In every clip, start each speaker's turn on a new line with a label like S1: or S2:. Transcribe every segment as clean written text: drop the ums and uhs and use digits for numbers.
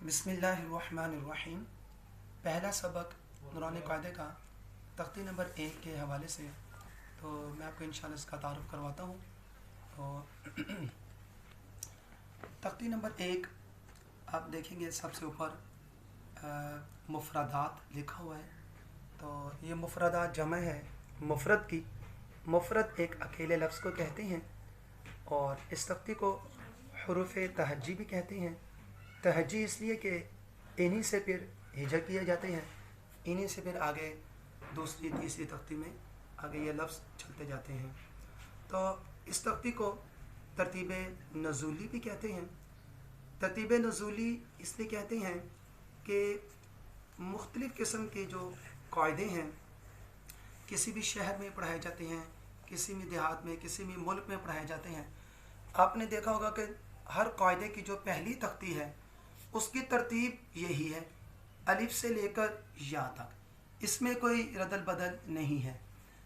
S1: बिस्मिल्लाहिर्रहमानिर्रहीम। पहला सबक नूरानी कायदे का तख्ती नंबर 1 के हवाले से तो मैं आपको इंशाल्लाह इसका तारुफ़ करवाता हूँ। तो तख्ती नंबर 1 आप देखेंगे सबसे ऊपर मुफ़रदात लिखा हुआ है। तो ये मुफ़रदात जमा है मुफ़रद की। मुफ़रद एक अकेले लफ्ज़ को कहते हैं और इस तख्ती को हुरूफ़ तहज्जी भी कहते हैं। तहज्जी इसलिए कि इन्हीं से फिर हिजा किए जाते हैं, इन्हीं से फिर आगे दूसरी तीसरी तख्ती में आगे ये लफ्ज़ चलते जाते हैं। तो इस तख्ती को तरतीब नज़ूली भी कहते हैं। तरतीब नज़ूली इसलिए कहते हैं कि मुख्तलिफ़ किस्म के जो कायदे हैं किसी भी शहर में पढ़ाए जाते हैं, किसी भी देहात में, किसी भी मुल्क में पढ़ाए जाते हैं। आपने देखा होगा कि हर कायदे की जो पहली तख्ती है उसकी तरतीब यही है, अलिफ से लेकर या तक, इसमें कोई रदल बदल नहीं है।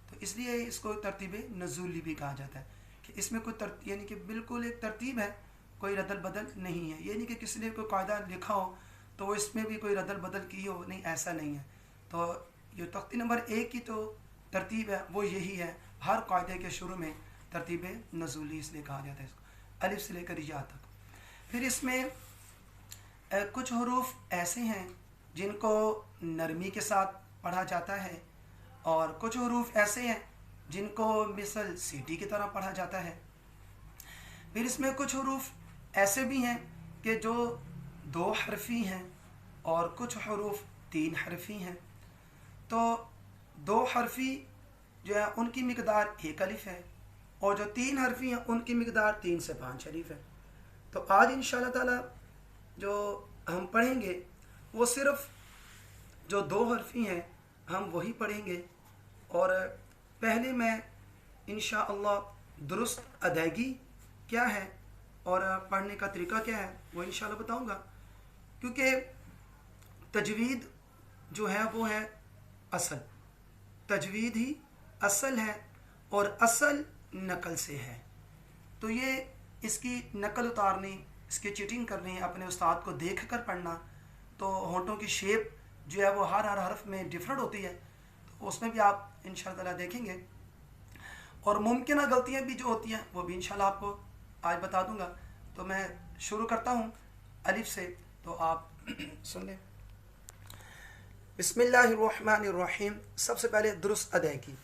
S1: तो इसलिए इसको तरतीब नज़ूली भी कहा जाता है कि इसमें कोई यानी कि बिल्कुल एक तरतीब है, कोई रदल बदल नहीं है। ये नहीं कि किसी ने कोई कायदा लिखा हो तो वो इसमें भी कोई रदल बदल की हो, नहीं, ऐसा नहीं है। तो ये तख्ती नंबर 1 की तो तरतीब है वो यही है, हर कायदे के शुरू में तरतीब नज़ूली इसलिए कहा जाता है इसको, अलिफ से लेकर या तक। फिर इसमें कुछ हुरूफ ऐसे हैं जिनको नरमी के साथ पढ़ा जाता है और कुछ हुरूफ ऐसे हैं जिनको मिसल सीटी की तरह पढ़ा जाता है। फिर इसमें कुछ हुरूफ ऐसे भी हैं कि जो 2 हरफ़ी हैं और कुछ हुरूफ 3 हरफ़ी हैं। तो 2 हरफ़ी जो है उनकी मिक़दार 1 अलिफ है और जो 3 हरफ़ी हैं उनकी मिक़दार 3 से 5 अलिफ है। तो आज इंशाअल्लाह ताला जो हम पढ़ेंगे वो सिर्फ़ जो 2 हरफ़ी हैं हम वही पढ़ेंगे। और पहले मैं इंशाअल्लाह दुरुस्त अदायगी क्या है और पढ़ने का तरीका क्या है वो इंशाअल्लाह बताऊंगा, क्योंकि तजवीद जो है वो है असल, तजवीद ही असल है और असल नकल से है। तो ये इसकी नकल उतारनी, इसकी चीटिंग करनी, अपने उस्ताद को देख कर पढ़ना, तो होंठों की शेप जो है वो हर हरफ में डिफरेंट होती है, तो उसमें भी आप इंशाअल्लाह ताला देखेंगे। और मुमकिन गलतियाँ भी जो होती हैं वो भी इंशाअल्लाह आपको आज बता दूंगा। तो मैं शुरू करता हूँ अलिफ से, तो आप सुन लें। बिस्मिल्लाहिर्रहमानिर्रहीम। सबसे पहले दुरुस्त अदायगी।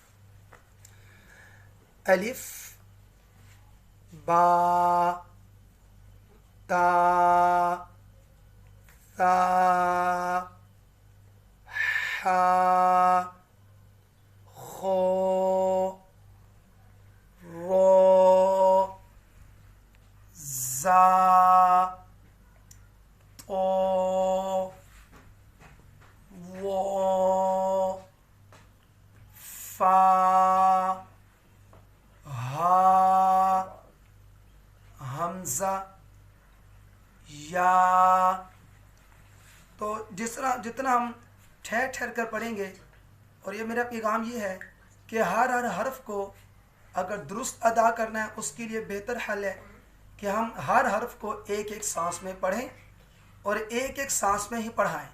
S1: अलिफ, बा, ता, सा, हा, खो, रो, जा, तो, वो, फा, हा, हमजा, या। तो जितना हम ठहर ठहर कर पढ़ेंगे, और ये मेरा पैगाम ये है कि हर हरफ को अगर दुरुस्त अदा करना है उसके लिए बेहतर हल है कि हम हर हरफ को एक एक सांस में पढ़ें और एक एक सांस में ही पढ़ाएं,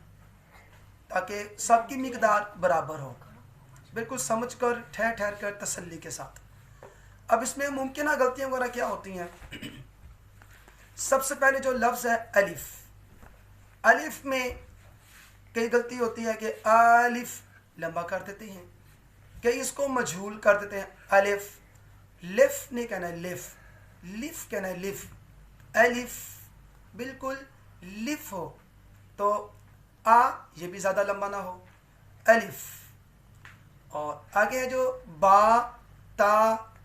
S1: ताकि सबकी मिक़दार बराबर हो, बिल्कुल समझ कर ठहर ठहर कर तसल्ली के साथ। अब इसमें मुमकिन गलतियाँ वगैरह क्या होती हैं। सबसे पहले जो लफ्ज़ है अलिफ, अलिफ में कई गलती होती है कि अलिफ लंबा कर देते हैं, कई इसको मजहूल कर देते हैं। अलिफ, लिफ नहीं कहना है, लिफ, लिफ कहना है, लिफ। अलिफ बिल्कुल लिफ हो, तो आ ये भी ज़्यादा लंबा ना हो, अलिफ। और आगे है जो बा, ता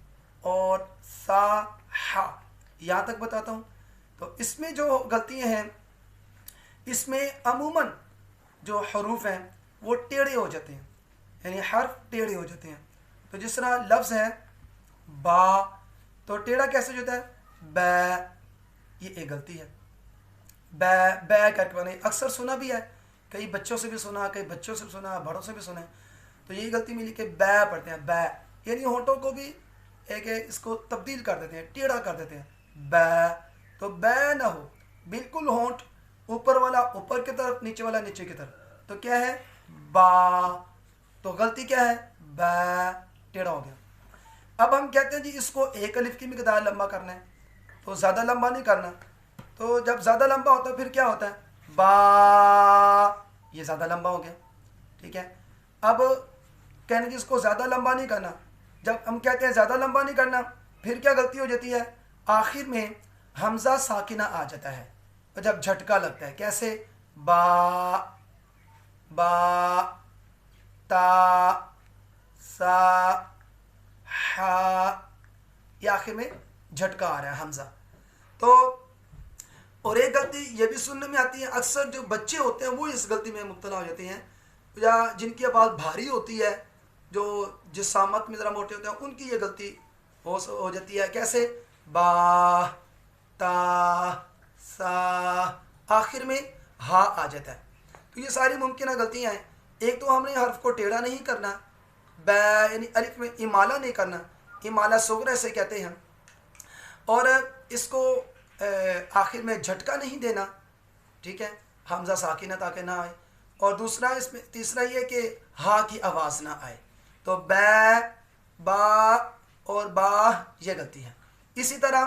S1: और सा, हा, यहाँ तक बताता हूँ। तो इसमें जो गलतियाँ हैं, इसमें अमूमन जो हरूफ हैं वो टेढ़े हो जाते हैं, यानी हर्फ टेढ़े हो जाते हैं। तो जिस तरह लफ्ज़ है बा, तो टेढ़ा कैसे हो जाता है, बै, ये एक गलती है। बै बै करके बने, अक्सर सुना भी है, कई बच्चों से भी सुना, कई बच्चों से भी सुना, बड़ों से भी सुना है। तो यही गलती मिली कि बै पढ़ते हैं, बै, यानी होंठों को भी एक इसको तब्दील कर देते हैं, टेढ़ा कर देते हैं, बै। तो बै ना हो, बिल्कुल होंठ ऊपर वाला ऊपर की तरफ, नीचे वाला नीचे की तरफ, तो क्या है बा, तो गलती क्या है बा, टेढ़ा हो गया। अब हम कहते हैं जी इसको एक अलिफ की मिकदार लंबा करना है, तो ज़्यादा लंबा नहीं करना, तो जब ज़्यादा लंबा होता है फिर क्या होता है बा, ये ज़्यादा लंबा हो गया, ठीक है। अब कहने जी इसको ज़्यादा लंबा नहीं करना, जब हम कहते हैं ज़्यादा लंबा नहीं करना फिर क्या गलती हो जाती है, आखिर में हमज़ा साकिना आ जाता है, तो जब झटका लगता है कैसे बा, बा, ता, सा, हा, ये आखिर में झटका आ रहा है हमज़ा। तो और एक गलती ये भी सुनने में आती है, अक्सर जो बच्चे होते हैं वो इस गलती में मुब्तला हो जाते हैं, या जिनकी आवाज़ भारी होती है, जो जिसामत में ज़रा मोटे होते हैं, उनकी ये गलती हो जाती है, कैसे बा, ता, सा, आखिर में हा आ जाता है। तो ये सारी मुमकिन गलतियाँ हैं। एक तो हमने हर्फ को टेढ़ा नहीं करना, बै यानी अलिफ में इमाला नहीं करना, इमाला सुगरा से कहते हैं, और इसको आखिर में झटका नहीं देना, ठीक है, हमज़ा साकिना ताकि ना आए, और दूसरा इसमें तीसरा ये कि हा की आवाज़ ना आए, तो बै, बा और बा ये गलती है। इसी तरह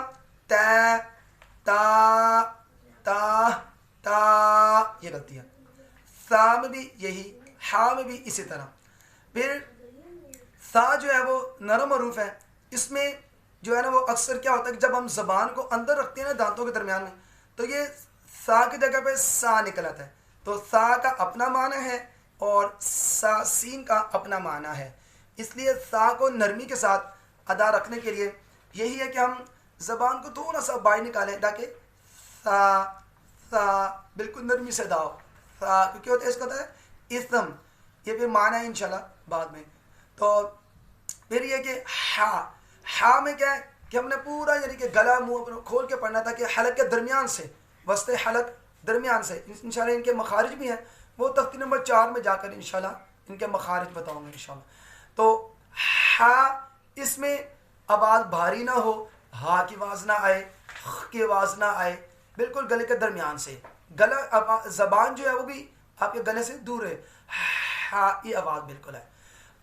S1: ता, ता, ता, ता ये गलती है। सा में भी यही, हा में भी इसी तरह। फिर सा जो है वो नरम हरूफ है, इसमें जो है ना वो अक्सर क्या होता है कि जब हम ज़बान को अंदर रखते हैं ना दांतों के दरमियान में, तो ये सा की जगह पे सा निकल आता है, तो सा का अपना माना है और सा सीन का अपना माना है, इसलिए सा को नरमी के साथ अदा रखने के लिए यही है कि हम ज़बान को थोड़ा सा बाहर निकालें ताकि सा, सा बिल्कुल नरमी से दाओ, सा क्योंकि होता है इसका होता है इसम, ये भी माना है इंशाल्लाह बाद में। तो फिर ये कि हा, हा में क्या है कि हमने पूरा यानी कि गला मुंह खोल के पढ़ना था कि हलक के दरमियान से, वस्ते हलक दरमियान से, इंशाल्लाह इनके मखारिज भी हैं, वो तख्ती नंबर 4 में जाकर इंशाल्लाह इनके मखारिज बताऊंगा इंशाल्लाह। तो हा, इसमें आवाज़ भारी ना हो, हा की आवाज़ ना आए, ख की आवाज़ ना आए, बिल्कुल गले के दरमियान से, गला ज़बान जो है वो भी आपके गले से दूर है, हा ये आवाज़ बिल्कुल है।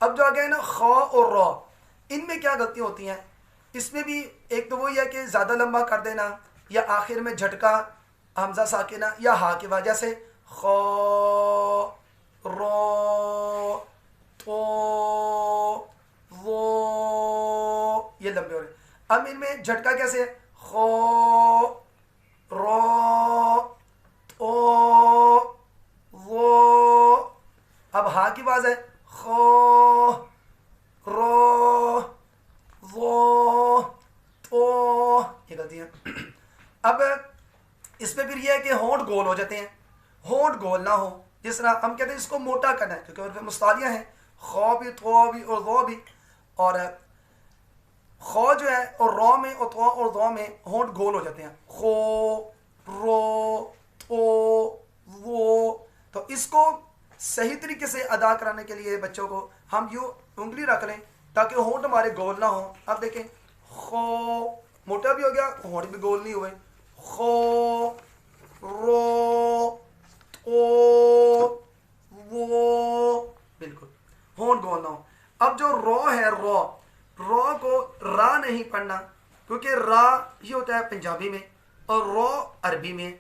S1: अब जो आ गया ना ख और रॉ, इनमें क्या गलतियाँ होती हैं, इसमें भी एक तो वही है कि ज़्यादा लंबा कर देना, या आखिर में झटका हमज़ा साकिना या हा की वजह से ख, रो, तो, वो ये लंबे हो रहे। अब इनमें झटका कैसे है, ख, रो, तो, वो, अब हा की आवाज़ है खो, रो, वो, तो, ये गलती है। अब इसमें फिर यह है कि होंठ गोल हो जाते हैं, होंठ गोल ना हो, जिस तरह हम कहते हैं इसको मोटा करना है क्योंकि उनमें मुस्तालियाँ हैं, खो भी, थो भी और वो भी, और खो जो है और रो में और तो और दो में होंठ गोल हो जाते हैं, खो, रो, तो, वो। तो इसको सही तरीके से अदा कराने के लिए बच्चों को हम यूँ उंगली रख लें ताकि होंठ हमारे गोल ना हो। अब देखें खो मोटा भी हो गया, होंठ भी गोल नहीं हुए, खो, रो, तो, वो, बिल्कुल होंठ गोल ना हो। अब जो रो है, रो को रा नहीं पढ़ना क्योंकि रा ये होता है पंजाबी में और रो अरबी में,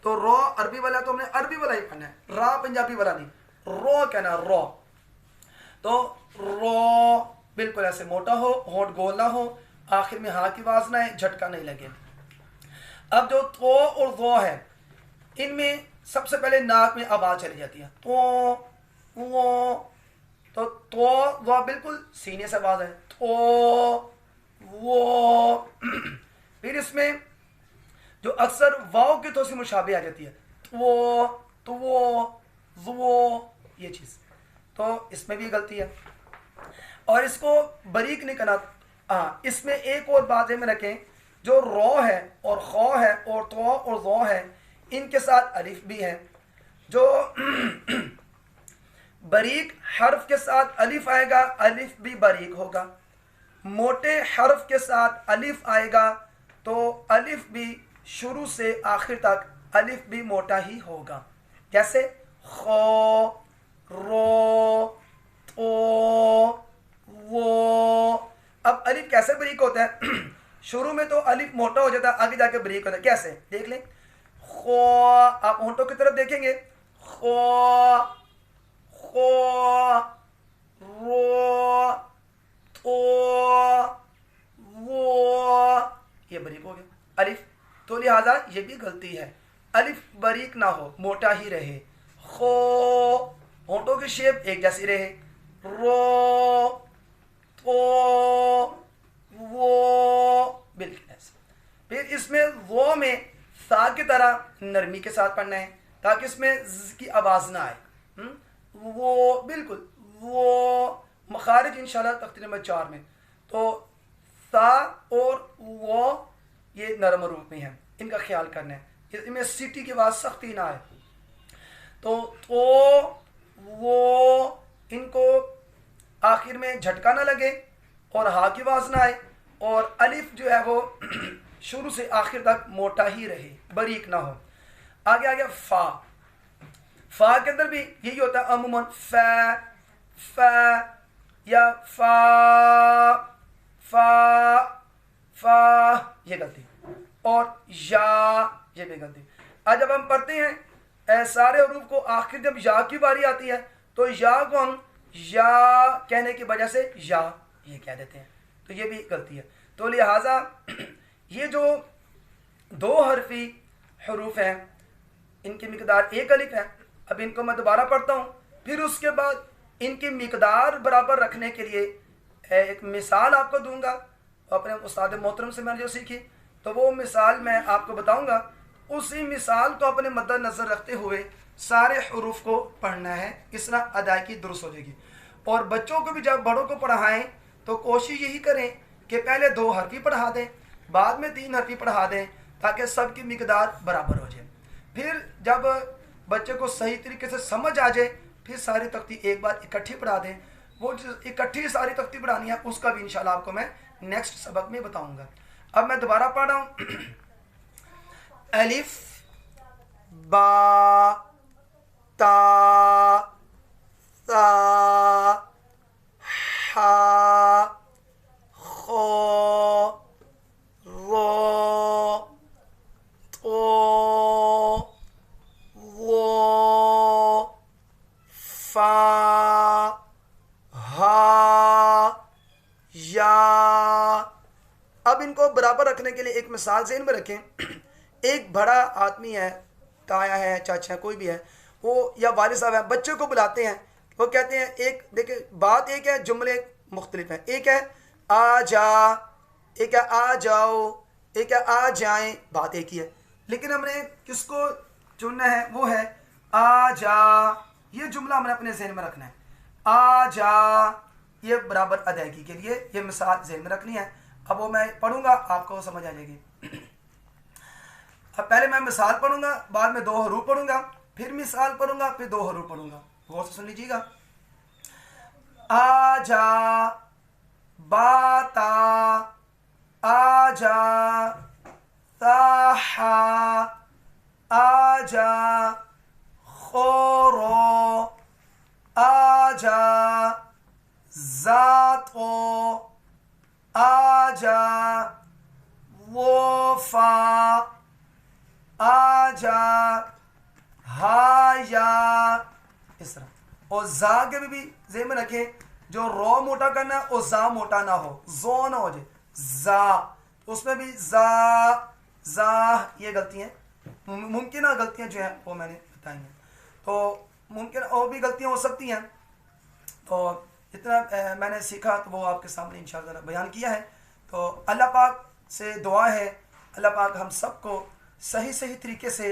S1: तो रो अरबी वाला तो हमने अरबी वाला ही पढ़ना है, रा पंजाबी वाला नहीं, रो कहना रो। तो रो बिल्कुल ऐसे मोटा हो, होंठ गोल ना हो, आखिर में हा की आवाज ना है, झटका नहीं लगे। अब जो तो और दो है, इनमें सबसे पहले नाक में आवाज चली जाती है, तो वो, तो वो बिल्कुल सीने से आवाज है, तो वो। फिर इसमें जो अक्सर वाव की तो सी मुशाबे आ जाती है, तो वो ये चीज़, तो इसमें भी गलती है और इसको बारीक नहीं करना। हाँ, इसमें एक और बात है में रखें, जो रो है और खो है और तो और दो है, इनके साथ अलिफ भी है। जो बारीक हर्फ के साथ अलिफ आएगा, अलिफ भी बारीक होगा। मोटे हर्फ के साथ अलिफ आएगा तो अलिफ भी शुरू से आखिर तक अलिफ भी मोटा ही होगा। जैसे खो, रो, तो, वो। अब अलिफ कैसे बारीक होता है? शुरू में तो अलिफ मोटा हो जाता है, आगे जाके बारीक होता है। कैसे? देख लें। खो, आप होंठों की तरफ देखेंगे। खो, खो, रो, तो, वो, ये बारीक हो गया अलिफ। तो लिहाजा ये भी गलती है, अलिफ बारीक ना हो, मोटा ही रहे। खो, होंठों की शेप एक जैसी रहे। रो, तो, वो, बिल्कुल ऐसे। फिर इसमें वो में सा की तरह नरमी के साथ पढ़ना है ताकि इसमें ज़ की आवाज़ ना आए। वो, बिल्कुल वो। मखारिज इंशाल्लाह तख्ती नंबर 4 में। तो सा और वो ये नरम रूप में है, इनका ख्याल करना है, इसमें सीटी की आवाज़ सख्ती ना आए। तो वो, इनको आखिर में झटका ना लगे और हा की आवाज़ ना आए, और अलिफ जो है वो शुरू से आखिर तक मोटा ही रहे, बारीक ना हो। आगे आ गया फा। फा के अंदर भी यही होता है अमूमन, फ या फा, ये गलती, और या, ये भी गलती। आज जब हम पढ़ते हैं सारे हरूफ को, आखिर जब या की बारी आती है तो या को हम या कहने की बजाय से या ये कह देते हैं, तो ये भी गलती है। तो लिहाजा ये जो दो हरफी हरूफ हैं, इनकी मिकदार एक अलिफ है। अब इनको मैं दोबारा पढ़ता हूँ, फिर उसके बाद इनकी मिकदार बराबर रखने के लिए एक मिसाल आपको दूंगा, अपने उस्ताद मोहतरम से मैंने जो सीखी, तो वो मिसाल मैं आपको बताऊंगा। उसी मिसाल को अपने मद्देनज़र रखते हुए सारे हरूफ को पढ़ना है, इस तरह अदायगी दुरुस्त हो जाएगी। और बच्चों को भी जब बड़ों को पढ़ाएं तो कोशिश यही करें कि पहले 2 हरफी पढ़ा दें, बाद में 3 हरफी पढ़ा दें, ताकि सबकी मिकदार बराबर हो जाए। फिर जब बच्चे को सही तरीके से समझ आ जाए, फिर सारी तख्ती एक बार इकट्ठी पढ़ा दें। वो इकट्ठी सारी तख्ती पढ़ानी है, उसका भी इंशाल्लाह आपको मैं नेक्स्ट सबक में बताऊंगा। अब मैं दोबारा पढ़ रहा हूँ। अलिफ, बा, ता, सा, हा, खो, रो, तो, वो, फा, हा, या। अब इनको बराबर रखने के लिए एक मिसाल ज़हन में रखें। एक बड़ा आदमी है, ताया है, चाचा है, कोई भी है, वो या वालिद साहब है, बच्चे को बुलाते हैं, वो कहते हैं, एक देखिए बात एक है, जुमले मुख्तलिफ हैं। एक है आ जा, एक है आ जाओ, एक है आ जाएं, बात एक ही है, लेकिन हमने किसको चुनना है? वो है आ जा। ये जुमला हमने अपने जहन में रखना है, आ जा। ये बराबर अदायगी के लिए ये मिसाल जहन में रखनी है। अब वो मैं पढ़ूंगा, आपको समझ आ जाएगी। अब पहले मैं मिसाल पढ़ूंगा, बाद में 2 हरूफ पढ़ूंगा, फिर मिसाल पढ़ूंगा, फिर 2 हरूफ पढ़ूंगा। गौर से सुन लीजिएगा। आ जा, बाता, आ जा, ताहा, आ जा, खोरो, आ जा, जातो, आ जा, वोफा, आ जा, हाया। इस तरह। और जा के भी ज़हन में रखें, जो रो मोटा करना है और जा मोटा ना हो, जो ना हो जाए, जा, उसमें भी जा, ये गलतियां, मुमकिन गलतियां जो है वो मैंने बताई हैं। तो मुमकिन और भी गलतियां हो सकती हैं, तो जितना मैंने सीखा तो वो आपके सामने इंशाअल्लाह बयान किया है। तो अल्लाह पाक से दुआ है, अल्लाह पाक हम सबको सही सही तरीके से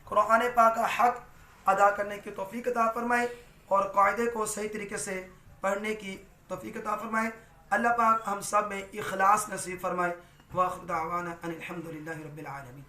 S1: कुरान पाक का हक अदा करने की तौफीक अता फरमाए और कायदे को सही तरीके से पढ़ने की तौफीक अता फरमाए। अल्लाह पाक हम सब में इखलास नसीब फरमाए। वाखिर दावाना अनिल हम्दुलिल्लाहि रब्बिल आलमीन।